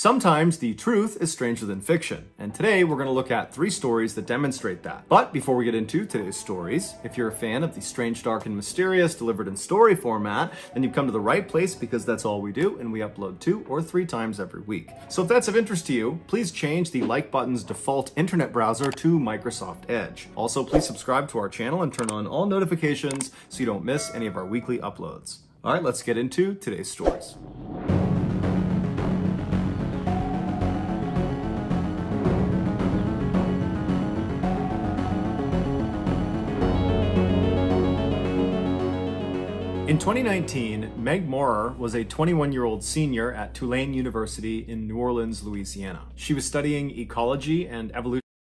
Sometimes the truth is stranger than fiction, and today we're going to look at 3 stories that demonstrate that. But before we get into today's stories, if you're a fan of the strange, dark, and mysterious delivered in story format, then you've come to the right place because that's all we do, and we upload 2 or 3 times every week. So if that's of interest to you, please change the like button's default internet browser to Microsoft Edge. Also, please subscribe to our channel and turn on all notifications so you don't miss any of our weekly uploads. All right, let's get into today's stories. In 2019, Meg Maurer was a 21-year-old senior at Tulane University in New Orleans, Louisiana. She was studying ecology and evolutionary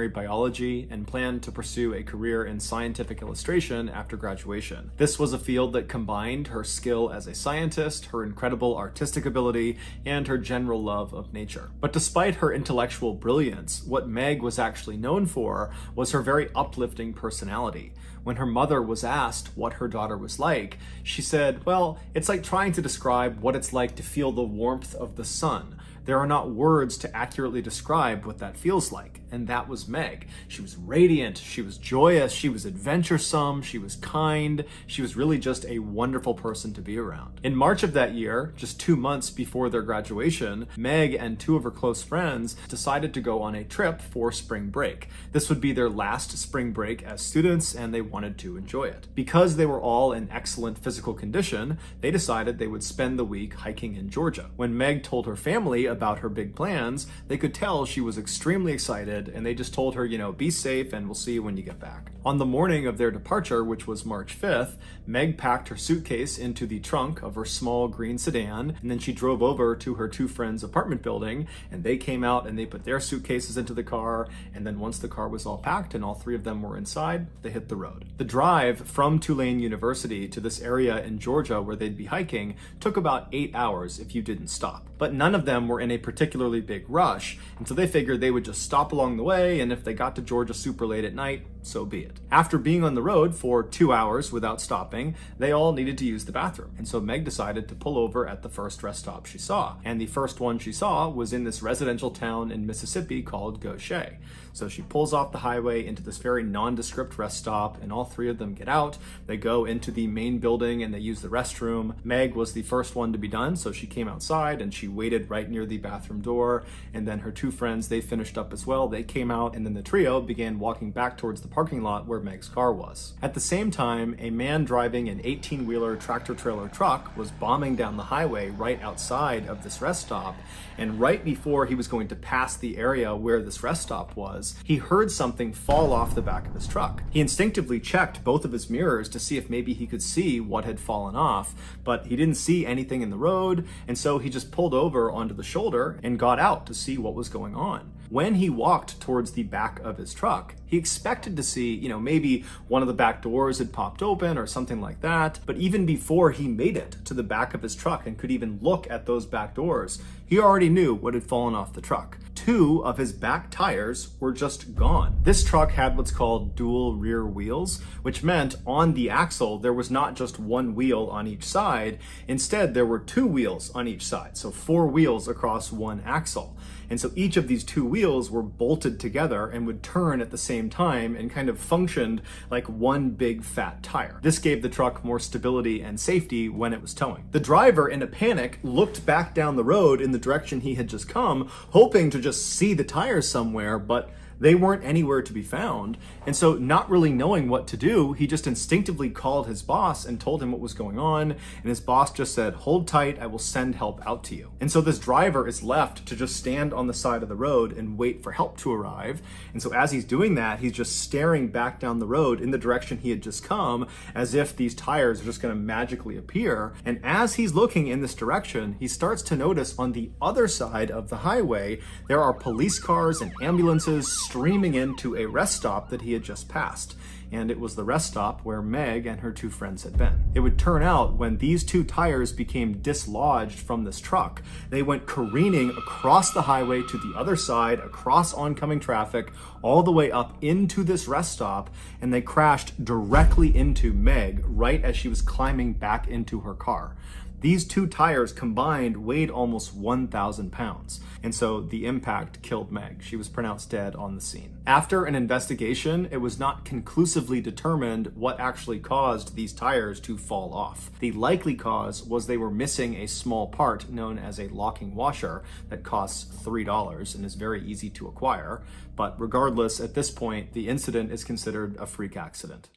biology and planned to pursue a career in scientific illustration after graduation. This was a field that combined her skill as a scientist, her incredible artistic ability, and her general love of nature. But despite her intellectual brilliance, what Meg was actually known for was her very uplifting personality. When her mother was asked what her daughter was like, she said, "Well, it's like trying to describe what it's like to feel the warmth of the sun. There are not words to accurately describe what that feels like." And that was Meg. She was radiant, she was joyous, she was adventuresome, she was kind, she was really just a wonderful person to be around. In March of that year, just 2 months before their graduation, Meg and 2 of her close friends decided to go on a trip for spring break. This would be their last spring break as students, and they wanted to enjoy it. Because they were all in excellent physical condition, they decided they would spend the week hiking in Georgia. When Meg told her family about her big plans, they could tell she was extremely excited, and they just told her, be safe and we'll see you when you get back. On the morning of their departure, which was March 5th, Meg packed her suitcase into the trunk of her small green sedan, and then she drove over to her 2 friends' apartment building, and they came out and they put their suitcases into the car, and then once the car was all packed and all 3 of them were inside, they hit the road. The drive from Tulane University to this area in Georgia where they'd be hiking took about 8 hours if you didn't stop. But none of them were in a particularly big rush, and so they figured they would just stop along the way, and if they got to Georgia super late at night, so be it. After being on the road for 2 hours without stopping, they all needed to use the bathroom. And so Meg decided to pull over at the first rest stop she saw. And the first one she saw was in this residential town in Mississippi called Gaucher. So she pulls off the highway into this very nondescript rest stop, and all 3 of them get out. They go into the main building and they use the restroom. Meg was the first one to be done, so she came outside and she waited right near the bathroom door. And then her 2 friends, they finished up as well. They came out, and then the trio began walking back towards the parking lot where Meg's car was. At the same time, a man driving an 18-wheeler tractor-trailer truck was bombing down the highway right outside of this rest stop, and right before he was going to pass the area where this rest stop was, he heard something fall off the back of his truck. He instinctively checked both of his mirrors to see if maybe he could see what had fallen off, but he didn't see anything in the road, and so he just pulled over onto the shoulder and got out to see what was going on. When he walked towards the back of his truck, he expected to see, maybe one of the back doors had popped open or something like that. But even before he made it to the back of his truck and could even look at those back doors, he already knew what had fallen off the truck. 2 of his back tires were just gone. This truck had what's called dual rear wheels, which meant on the axle, there was not just 1 wheel on each side. Instead, there were 2 wheels on each side. So 4 wheels across 1 axle. And so each of these 2 wheels were bolted together and would turn at the same time and kind of functioned like 1 big fat tire. This gave the truck more stability and safety when it was towing. The driver, in a panic, looked back down the road in the direction he had just come, hoping to just see the tires somewhere, but they weren't anywhere to be found. And so, not really knowing what to do, he just instinctively called his boss and told him what was going on. And his boss just said, "Hold tight, I will send help out to you." And so this driver is left to just stand on the side of the road and wait for help to arrive. And so as he's doing that, he's just staring back down the road in the direction he had just come, as if these tires are just gonna magically appear. And as he's looking in this direction, he starts to notice on the other side of the highway, there are police cars and ambulances streaming into a rest stop that he had just passed. and it was the rest stop where Meg and her two friends had been. It would turn out when these two tires became dislodged from this truck, they went careening across the highway to the other side, across oncoming traffic, all the way up into this rest stop, and they crashed directly into Meg right as she was climbing back into her car. These two tires combined weighed almost 1,000 pounds, and so the impact killed Meg. She was pronounced dead on the scene. After an investigation, it was not conclusively determined what actually caused these tires to fall off. The likely cause was they were missing a small part known as a locking washer that costs $3 and is very easy to acquire. But regardless, at this point, the incident is considered a freak accident.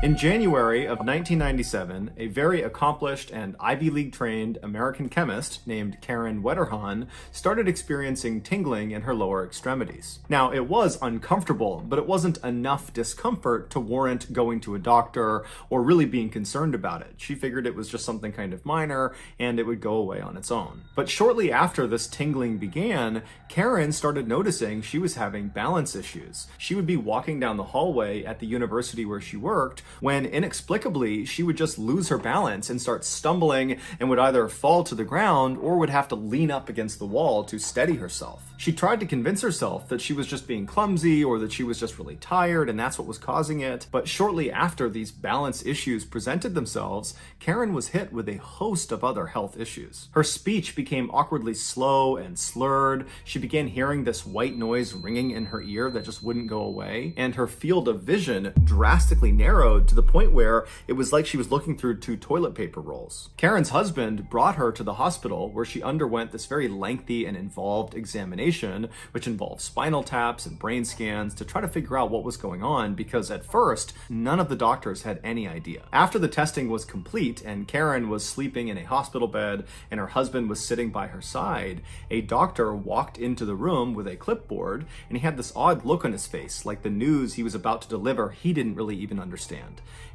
In January of 1997, a very accomplished and Ivy League trained American chemist named Karen Wetterhahn started experiencing tingling in her lower extremities. Now, it was uncomfortable, but it wasn't enough discomfort to warrant going to a doctor or really being concerned about it. She figured it was just something kind of minor and it would go away on its own. But shortly after this tingling began, Karen started noticing she was having balance issues. She would be walking down the hallway at the university where she worked when inexplicably she would just lose her balance and start stumbling and would either fall to the ground or would have to lean up against the wall to steady herself. She tried to convince herself that she was just being clumsy or that she was just really tired and that's what was causing it. But shortly after these balance issues presented themselves, Karen was hit with a host of other health issues. Her speech became awkwardly slow and slurred. She began hearing this white noise ringing in her ear that just wouldn't go away. And her field of vision drastically narrowed to the point where it was like she was looking through two toilet paper rolls. Karen's husband brought her to the hospital where she underwent this very lengthy and involved examination, which involved spinal taps and brain scans to try to figure out what was going on, because at first, none of the doctors had any idea. After the testing was complete and Karen was sleeping in a hospital bed and her husband was sitting by her side, a doctor walked into the room with a clipboard and he had this odd look on his face, like the news he was about to deliver he didn't really even understand.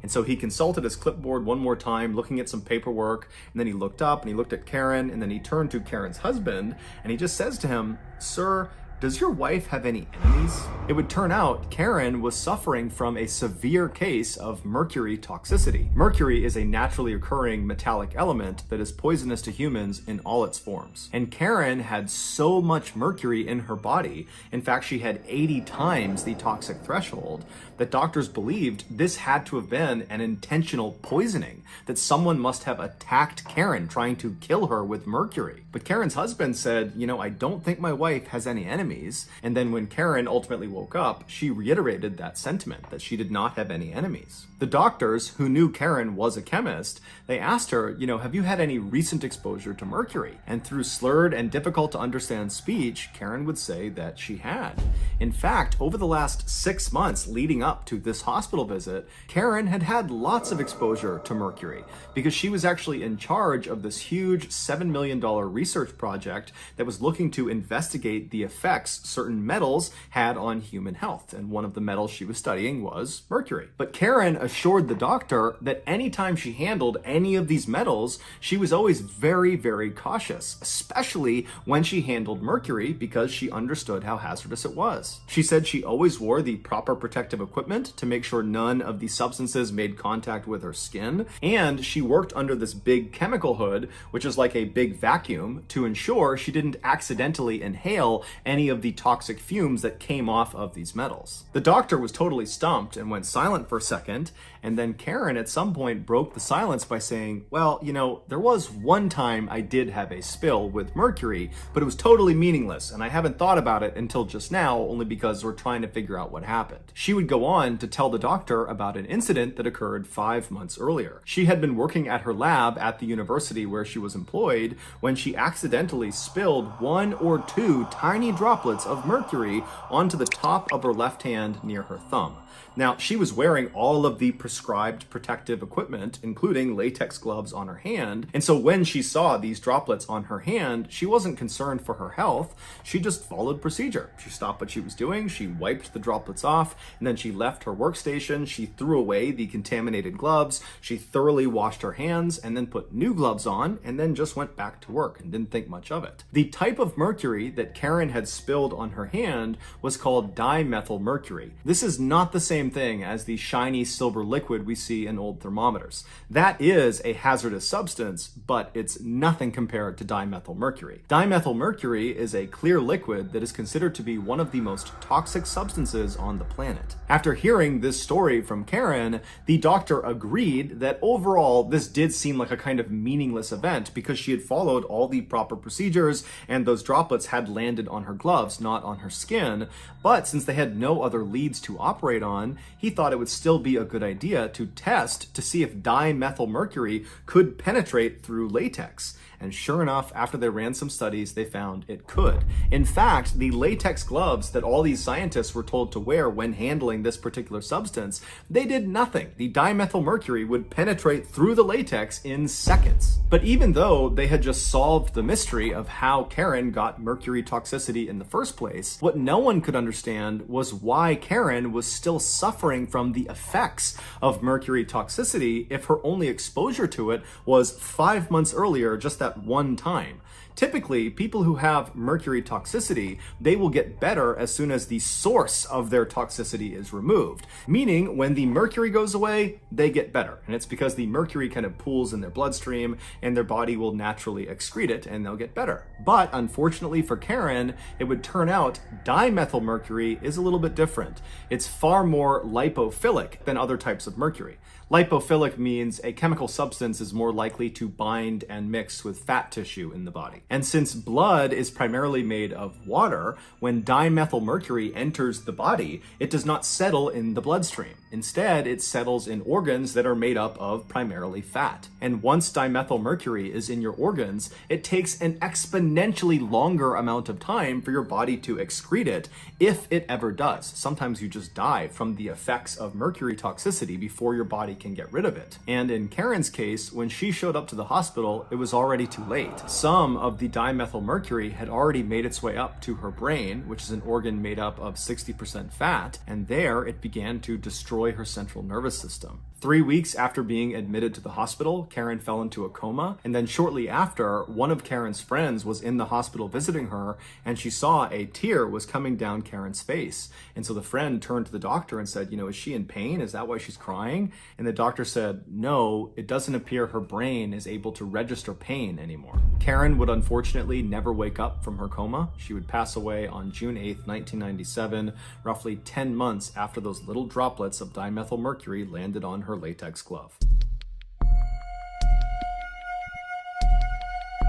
And so he consulted his clipboard one more time, looking at some paperwork, and then he looked up and he looked at Karen, and then he turned to Karen's husband and he just says to him, "Sir, does your wife have any enemies?" It would turn out Karen was suffering from a severe case of mercury toxicity. Mercury is a naturally occurring metallic element that is poisonous to humans in all its forms. And Karen had so much mercury in her body, in fact she had 80 times the toxic threshold, that doctors believed this had to have been an intentional poisoning, that someone must have attacked Karen trying to kill her with mercury. But Karen's husband said, I don't think my wife has any enemies. And then when Karen ultimately woke up, she reiterated that sentiment, that she did not have any enemies. The doctors, who knew Karen was a chemist, they asked her, have you had any recent exposure to mercury? And through slurred and difficult to understand speech, Karen would say that she had. In fact, over the last 6 months leading up to this hospital visit, Karen had had lots of exposure to mercury because she was actually in charge of this huge $7 million research project that was looking to investigate the effects certain metals had on human health. And one of the metals she was studying was mercury. But Karen assured the doctor that anytime she handled any of these metals, she was always very, very cautious, especially when she handled mercury because she understood how hazardous it was. She said she always wore the proper protective equipment to make sure none of the substances made contact with her skin, and she worked under this big chemical hood, which is like a big vacuum, to ensure she didn't accidentally inhale any of the toxic fumes that came off of these metals. The doctor was totally stumped and went silent for a second, and then Karen at some point broke the silence by saying, well, there was one time I did have a spill with mercury, but it was totally meaningless, and I haven't thought about it until just now, only because we're trying to figure out what happened. She would go on to tell the doctor about an incident that occurred 5 months earlier. She had been working at her lab at the university where she was employed when she accidentally spilled 1 or 2 tiny droplets of mercury onto the top of her left hand near her thumb. Now, she was wearing all of the prescribed protective equipment, including latex gloves on her hand, and so when she saw these droplets on her hand, she wasn't concerned for her health. She just followed procedure. She stopped what she was doing, she wiped the droplets off, and then she left her workstation, she threw away the contaminated gloves, she thoroughly washed her hands, and then put new gloves on, and then just went back to work and didn't think much of it. The type of mercury that Karen had spilled spilled on her hand was called dimethylmercury. This is not the same thing as the shiny silver liquid we see in old thermometers. That is a hazardous substance, but it's nothing compared to dimethylmercury. Dimethylmercury is a clear liquid that is considered to be one of the most toxic substances on the planet. After hearing this story from Karen, the doctor agreed that overall this did seem like a kind of meaningless event because she had followed all the proper procedures and those droplets had landed on her gloves, not on her skin. But since they had no other leads to operate on, he thought it would still be a good idea to test to see if dimethylmercury could penetrate through latex. And sure enough, after they ran some studies, they found it could. In fact, the latex gloves that all these scientists were told to wear when handling this particular substance, they did nothing. The dimethylmercury would penetrate through the latex in seconds. But even though they had just solved the mystery of how Karen got mercury toxicity in the first place, what no one could understand was why Karen was still suffering from the effects of mercury toxicity if her only exposure to it was 5 months earlier, just that one time. Typically, people who have mercury toxicity, they will get better as soon as the source of their toxicity is removed. Meaning, when the mercury goes away, they get better. And it's because the mercury kind of pools in their bloodstream and their body will naturally excrete it and they'll get better. But unfortunately for Karen, it would turn out dimethylmercury is a little bit different. It's far more lipophilic than other types of mercury. Lipophilic means a chemical substance is more likely to bind and mix with fat tissue in the body. And since blood is primarily made of water, when dimethylmercury enters the body, it does not settle in the bloodstream. Instead, it settles in organs that are made up of primarily fat. And once dimethylmercury is in your organs, it takes an exponentially longer amount of time for your body to excrete it, if it ever does. Sometimes you just die from the effects of mercury toxicity before your body can get rid of it. And in Karen's case, when she showed up to the hospital, it was already too late. Some of the dimethylmercury had already made its way up to her brain, which is an organ made up of 60% fat, and there it began to destroy her central nervous system. 3 weeks after being admitted to the hospital, Karen fell into a coma, and then shortly after, one of Karen's friends was in the hospital visiting her, and she saw a tear was coming down Karen's face. And so the friend turned to the doctor and said, is she in pain? Is that why she's crying? And the doctor said, no, it doesn't appear her brain is able to register pain anymore. Karen would unfortunately never wake up from her coma. She would pass away on June 8th, 1997, roughly 10 months after those little droplets of dimethylmercury landed on her latex glove.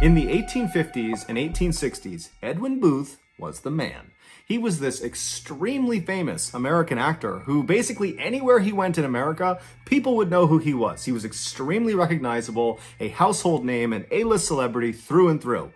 In the 1850s and 1860s, Edwin Booth was the man. He was this extremely famous American actor who basically anywhere he went in America, people would know who he was. He was extremely recognizable, a household name, an A-list celebrity through and through.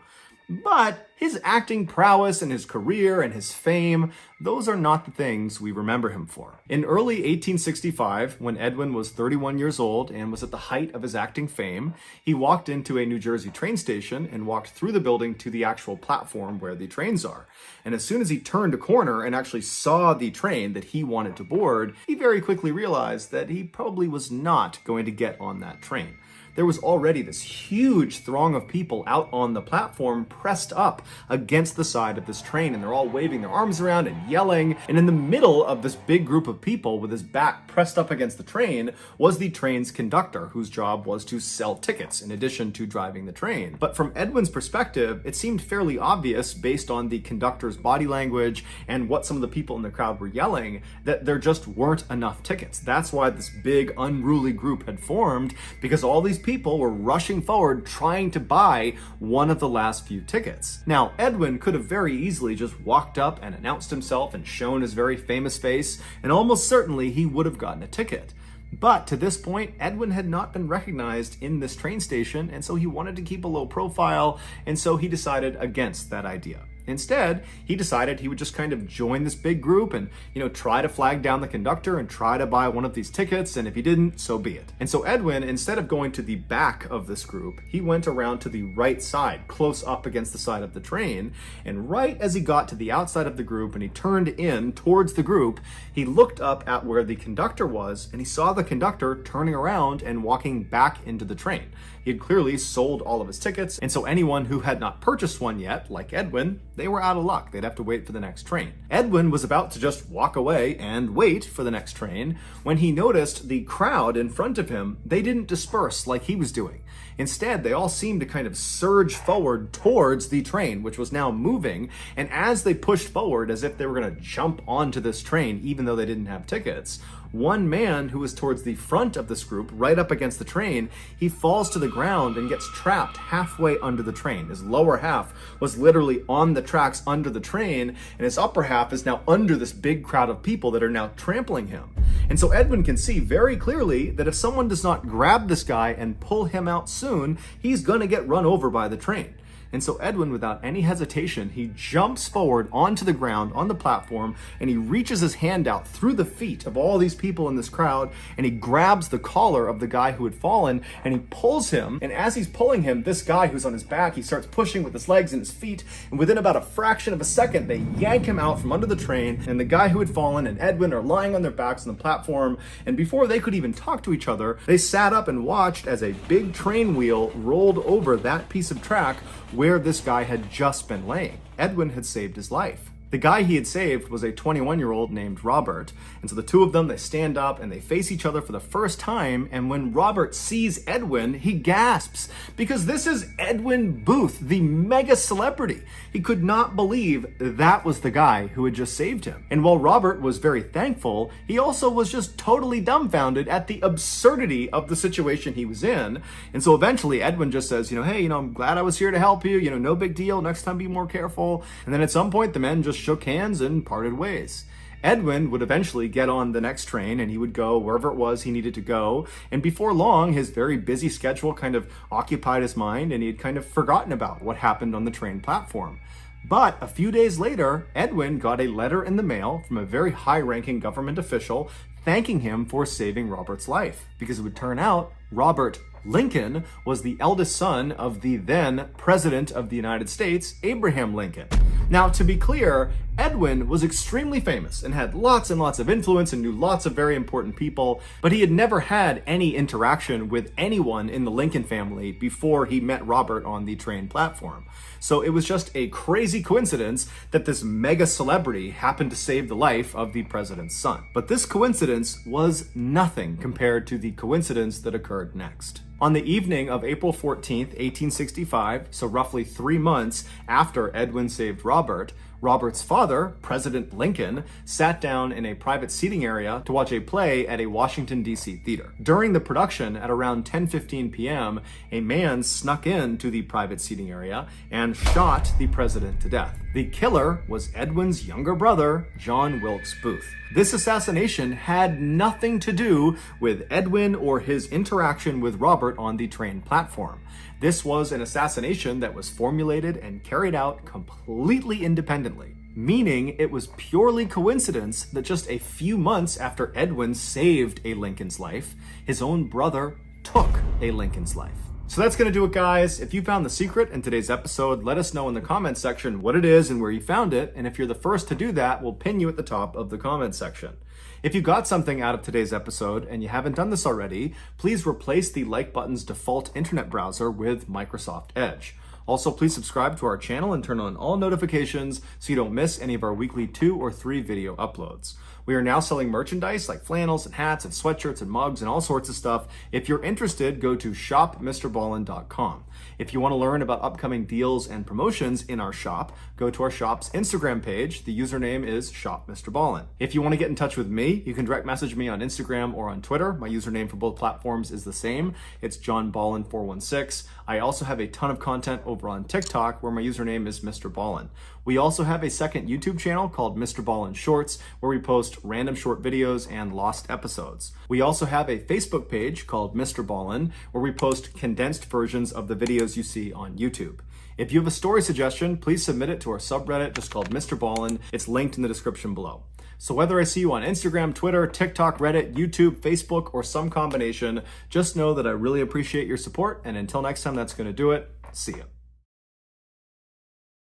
But his acting prowess and his career and his fame, those are not the things we remember him for. In early 1865, when Edwin was 31 years old and was at the height of his acting fame, he walked into a New Jersey train station and walked through the building to the actual platform where the trains are. And as soon as he turned a corner and actually saw the train that he wanted to board, he very quickly realized that he probably was not going to get on that train. There was already this huge throng of people out on the platform pressed up against the side of this train, and they're all waving their arms around and yelling. And in the middle of this big group of people with his back pressed up against the train was the train's conductor, whose job was to sell tickets in addition to driving the train. But from Edwin's perspective, it seemed fairly obvious based on the conductor's body language and what some of the people in the crowd were yelling that there just weren't enough tickets. That's why this big unruly group had formed, because all these people were rushing forward trying to buy one of the last few tickets. Now, Edwin could have very easily just walked up and announced himself and shown his very famous face, and almost certainly he would have gotten a ticket. But to this point, Edwin had not been recognized in this train station, and so he wanted to keep a low profile, and so he decided against that idea. Instead, he decided he would just kind of join this big group and, try to flag down the conductor and try to buy one of these tickets, and if he didn't, so be it. And so Edwin, instead of going to the back of this group, he went around to the right side, close up against the side of the train, and right as he got to the outside of the group and he turned in towards the group, he looked up at where the conductor was, and he saw the conductor turning around and walking back into the train. He had clearly sold all of his tickets, and so anyone who had not purchased one yet, like Edwin, they were out of luck. They'd have to wait for the next train. Edwin was about to just walk away and wait for the next train when he noticed the crowd in front of him. They didn't disperse like he was doing. Instead, they all seemed to kind of surge forward towards the train, which was now moving. And as they pushed forward, as if they were going to jump onto this train, even though they didn't have tickets, one man who was towards the front of this group, right up against the train, he falls to the ground and gets trapped halfway under the train. His lower half was literally on the tracks under the train, and his upper half is now under this big crowd of people that are now trampling him. And so Edwin can see very clearly that if someone does not grab this guy and pull him out soon, he's gonna get run over by the train. And so Edwin, without any hesitation, he jumps forward onto the ground on the platform, and he reaches his hand out through the feet of all these people in this crowd, and he grabs the collar of the guy who had fallen, and he pulls him. And as he's pulling him, this guy who's on his back, he starts pushing with his legs and his feet, and within about a fraction of a second, they yank him out from under the train, and the guy who had fallen and Edwin are lying on their backs on the platform. And before they could even talk to each other, they sat up and watched as a big train wheel rolled over that piece of track where this guy had just been laying. Edwin had saved his life. The guy he had saved was a 21-year-old named Robert. And so the two of them, they stand up and they face each other for the first time. And when Robert sees Edwin, he gasps because this is Edwin Booth, the mega celebrity. He could not believe that was the guy who had just saved him. And while Robert was very thankful, he also was just totally dumbfounded at the absurdity of the situation he was in. And so eventually Edwin just says, hey, I'm glad I was here to help you. No big deal. Next time be more careful. And then at some point, the men just shook hands and parted ways. Edwin would eventually get on the next train and he would go wherever it was he needed to go. And before long, his very busy schedule kind of occupied his mind and he had kind of forgotten about what happened on the train platform. But a few days later, Edwin got a letter in the mail from a very high-ranking government official thanking him for saving Robert's life. Because it would turn out Robert Lincoln was the eldest son of the then President of the United States, Abraham Lincoln. Now, to be clear, Edwin was extremely famous and had lots and lots of influence and knew lots of very important people, but he had never had any interaction with anyone in the Lincoln family before he met Robert on the train platform. So it was just a crazy coincidence that this mega celebrity happened to save the life of the president's son. But this coincidence was nothing compared to the coincidence that occurred next. On the evening of April 14th, 1865, so roughly 3 months after Edwin saved Robert, Robert's father, President Lincoln, sat down in a private seating area to watch a play at a Washington, D.C. theater. During the production, at around 10:15 p.m., a man snuck into the private seating area and shot the president to death. The killer was Edwin's younger brother, John Wilkes Booth. This assassination had nothing to do with Edwin or his interaction with Robert on the train platform. This was an assassination that was formulated and carried out completely independently, meaning it was purely coincidence that just a few months after Edwin saved a Lincoln's life, his own brother took a Lincoln's life. So that's going to do it, guys. If you found the secret in today's episode, let us know in the comments section what it is and where you found it. And if you're the first to do that, we'll pin you at the top of the comments section. If you got something out of today's episode and you haven't done this already, please replace the like button's default internet browser with Microsoft Edge. Also, please subscribe to our channel and turn on all notifications so you don't miss any of our weekly 2 or 3 video uploads. We are now selling merchandise like flannels and hats and sweatshirts and mugs and all sorts of stuff. If you're interested, go to shopmrballen.com. If you want to learn about upcoming deals and promotions in our shop, go to our shop's Instagram page. The username is shopmrballen. If you want to get in touch with me, you can direct message me on Instagram or on Twitter. My username for both platforms is the same. It's johnballen416. I also have a ton of content over on TikTok where my username is MrBallen. We also have a second YouTube channel called MrBallen Shorts where we post random short videos and lost episodes. We also have a Facebook page called MrBallen where we post condensed versions of the videos you see on YouTube. If you have a story suggestion, please submit it to our subreddit just called MrBallen. It's linked in the description below. So whether I see you on Instagram, Twitter, TikTok, Reddit, YouTube, Facebook, or some combination, just know that I really appreciate your support. And until next time, that's going to do it. See ya.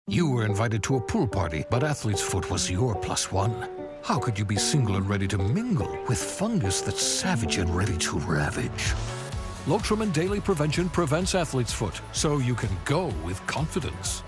You were invited to a pool party, but Athlete's Foot was your +1. How could you be single and ready to mingle with fungus that's savage and ready to ravage? Lotrimin Daily Prevention prevents Athlete's Foot, so you can go with confidence.